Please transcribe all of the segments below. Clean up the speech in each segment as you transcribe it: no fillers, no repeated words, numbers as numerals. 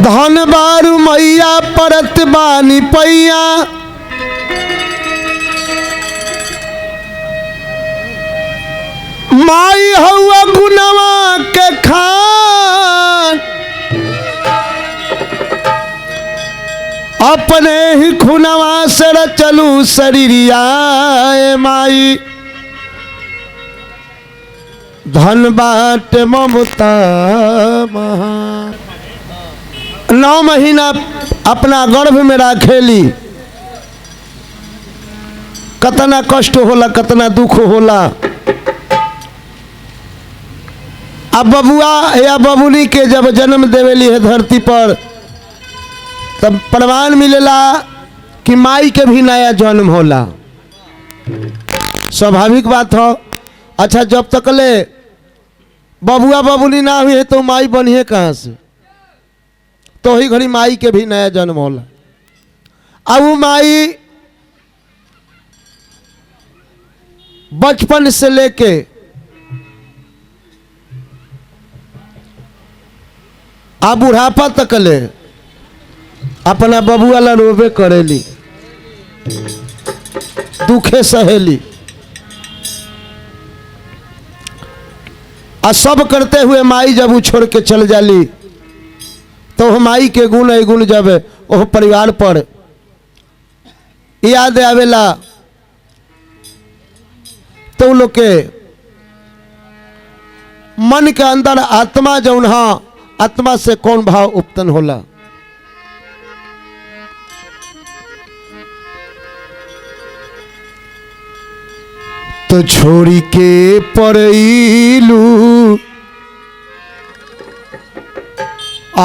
धन बारू मैया परत बानी पैया माई हवा गुनवा के खान अपने ही खुनवा से चलू शरीरिया माई धन बाट ममता महा 9 महीना अपना गर्भ में राखेली कतना कष्ट होला कतना दुख होला। अब बबुआ या बबुनी के जब जन्म देवेली है धरती पर तब प्रमाण मिलेला कि माई के भी नया जन्म होला। स्वाभाविक बात हो। अच्छा जब तक ले बबुआ बबुनी ना हुई है तो माई बनिए कहाँ से? तो ही घड़ी माई के भी नया जन्म होला। अब वो माई बचपन से लेके आ बुढ़ापा तक ले अपना बबुआ ला रोबे करेली दुखे सहेली आ सब करते हुए माई जब वो छोड़ के चल जाली तो माई के गुण गुण जब वो परिवार पर याद आवेला तो लोग के मन के अंदर आत्मा जौन हा आत्मा से कौन भाव उत्पन्न होला। तो छोड़ी के परईलू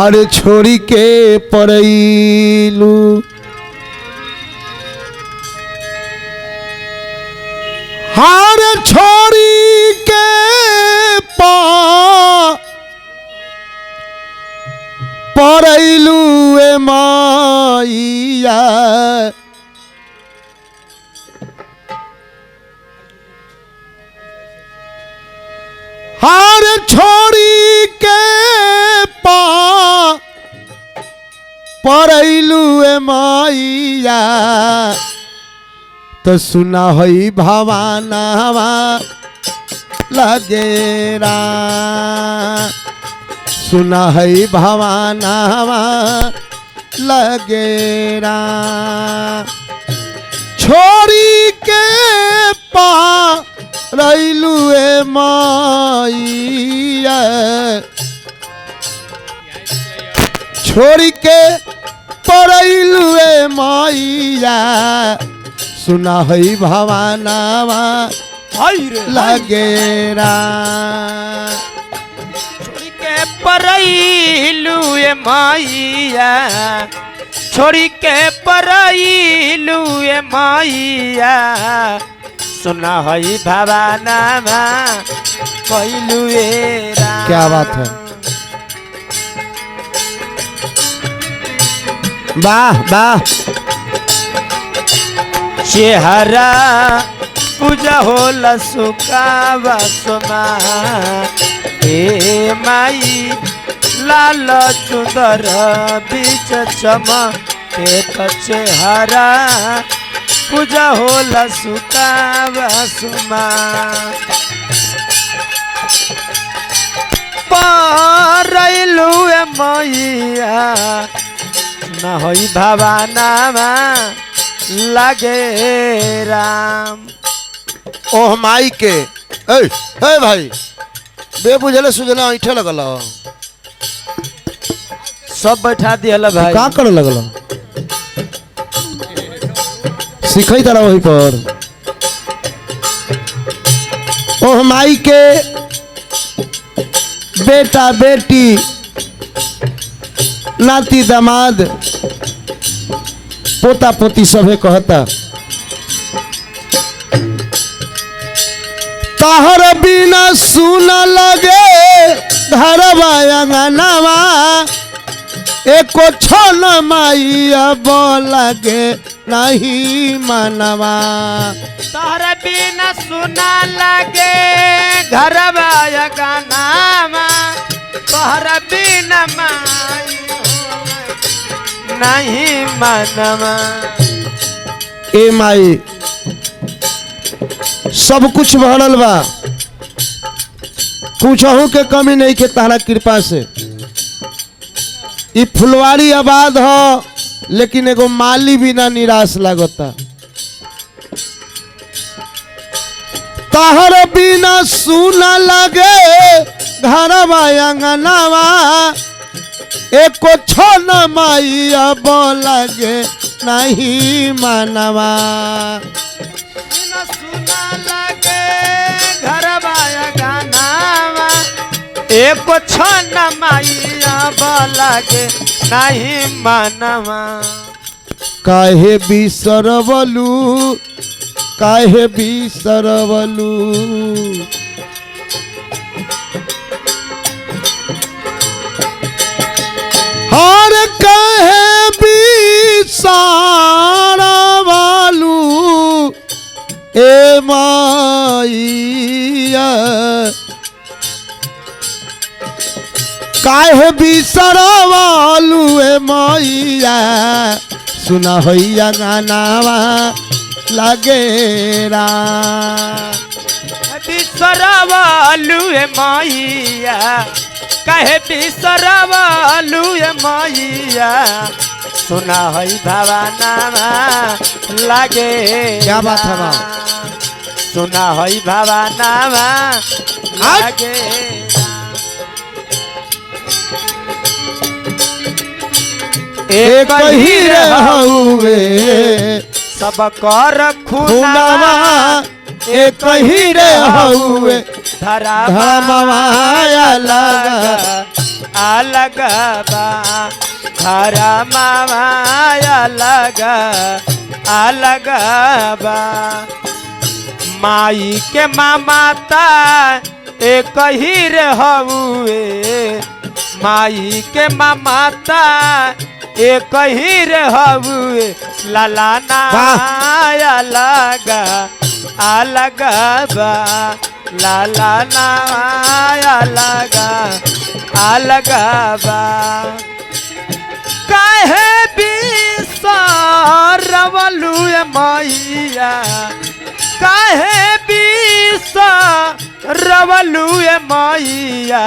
अरे छोड़ी के परईलू हार छोड़ी के परईलू ए माईया हार छोड़ी के परईलू ए माईया तो सुना हई भवानावा लगेरा सुना हई भवानावा लगेरा छोड़ी के रईलू ए माईया छोड़ी के परईलू ए माईया सुना हई भवानावा लगेरा छोड़ी के परईलू ए माईया छोड़ी के परईलू ए माईया सुना हई भवानावा कहलू एरा। क्या बात है वाह वाह। चेहरा पूजा होला सुकावा सोमा ए माई लाल चुंदर बीच चमके चेहरा पूजा होला सुकावा सोमा परईलू ए मैया न होई भवानावा लगे राम। ओह माई के ए भाई बे बुझले सुझले ऐठे लगल सब बैठा दियल भाई का करे लगल सिखई तरह वही पर। ओह माई के बेटा बेटी नाती दामाद पोता पोती सभे कहता तहर बिना सुना लगे घरवा अंगनवा एको छन माईया लगे नहीं मनवा तहर बिना सुना लगे घरवा अंगनवा तहर बिना माई नहीं मनवा। ए माई सब कुछ भरल बा, कुछहू के कमी नहीं के तारा कृपा से। ई फुलवारी आबाद हो लेकिन एगो माली बिना निराश लागता। ताहर बिना सुना लगे घरवा अंगनावा, एको छन माई अब लगे नहीं मनवा। बिना सुना लगे घरवा अंगनावा, एको छन माई अब लगे नहीं मनवा। काहे बिसरवलू, काहे बिसरवलू, हर काहे बिसरवलू ए माईया, काहे बिसरवलू ए माईया। सुना होइया गानावा लागे राम। बिसरवलू ए माईया, कहे बिसरवलू ए माईया। सुना हई भवानावा लागे। क्या बात है बा? सुना हई भवानावा लागे। एक ही रहुए सब कर खुनावा, एक ही रहुए धरमाया लगा अलग बा। धरमाया लगा अलग बा। माई के मामाता एक ही रहुए, माई के मामाता एक ही रहुए। लाला नाया लगा अलग बा। लाला नाया लगा अलग बा। काहे बिसरवलू ए मैया, काहे बिसरवलू ए मैया।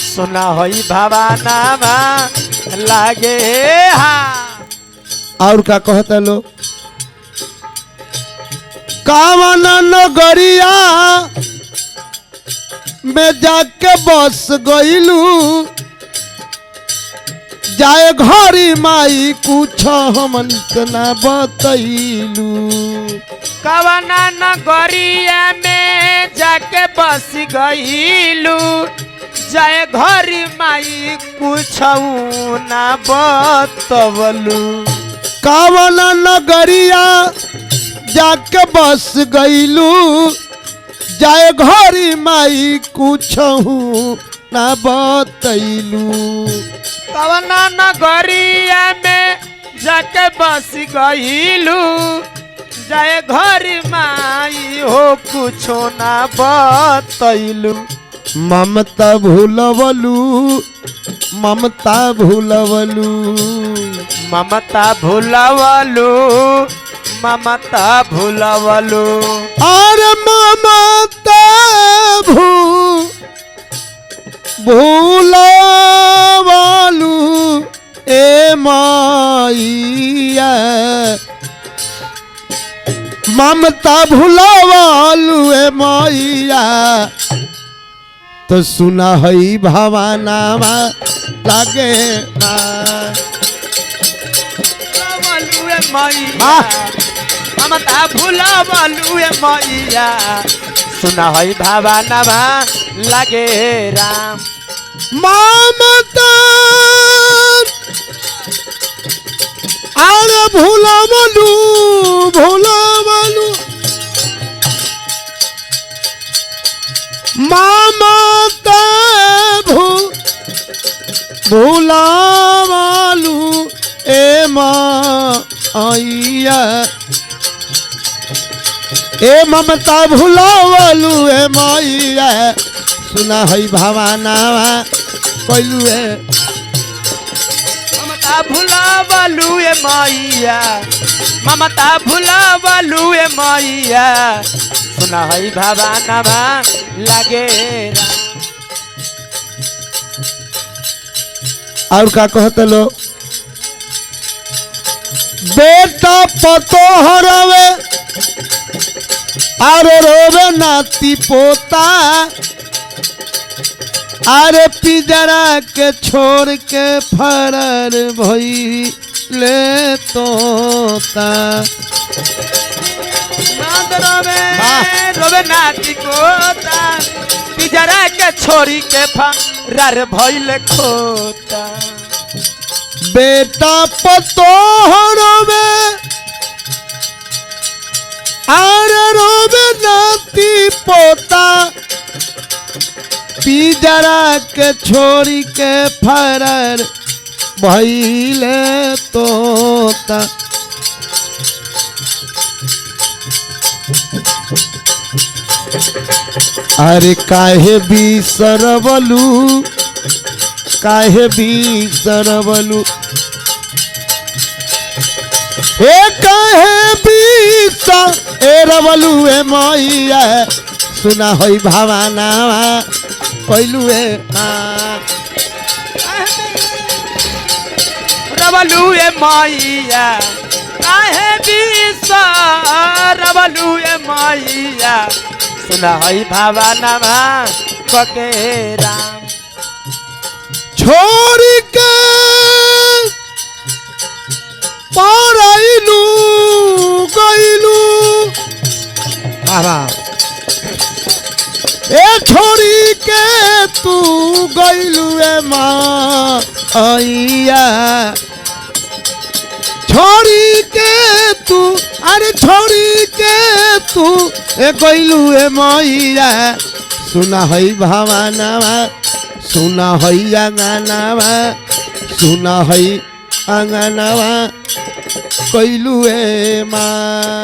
सुना होई भवानावा लागे। हाँ और का कहता लोग, कावन नगरिया में जाके बस गईलू, जाए घरी माई कुछ हमन से ना बतैलू। कवना नगरिया में जाके बस गईलू, जाए घरी माई कुछ ना बतवलू। कावन नगरिया जाके बस गईलू, जाए घरी माई कुछ ना बतैलू। कवना नगरिया में जाके बस गईलू, जाए घरी माई हो कुछो ना बतैलू। ममता भूलवलू, ममता भूलवलू, ममता भूलवलू, ममता भूलवलू। और ममता भूलवलू ए माईया। ममता भूलवलू ए माईया। तो सुना हई भवानावा लागे ना। भूलवलू ए मैया, ममता भूलवलू ए मैया। सुना हई भवानावा लागे राम। ममता अरे भूलवलू, भूलवलू ममता भूलवलू ए माईया। ए ममता भूलवलू ए माईया। सुना हई भवानावा कैलू ए ममता भुलावलू ए मैया ममता भुलावलू ए मैया सुना है भवानवा लागे राम। और का कहते लो बेटा पतो हरवे अरे रोवे नाती पोता अरे पिजरा के छोड़ के फरार भई ले तोता। रोवे नाती पोता पिजरा के छोड़ी के फरार भइल खोता। बेटा पतो रोवे अरे रोवे नाती पोता पिजरा के छोड़ी के फरार भइले तोता। अरे काहे बिसरवलू काहे बिसरवलू हे काहे बिसरवलू ए मैया सुना होई भवानवा कइलू ए रवलू ए मैया काहे बिसरवलू ए मैया सुना है भवानवा कके राम। छोड़ के पाराइलू गइलू बाबा ए छोड़ी के तू गइलू ए मैया छोड़ी के तू अरे छोड़ी के तू ए गइलू ए मैया सुना है भवानवा सुना है अंगनवा सुना है अंगनवा कइलू ए माँ।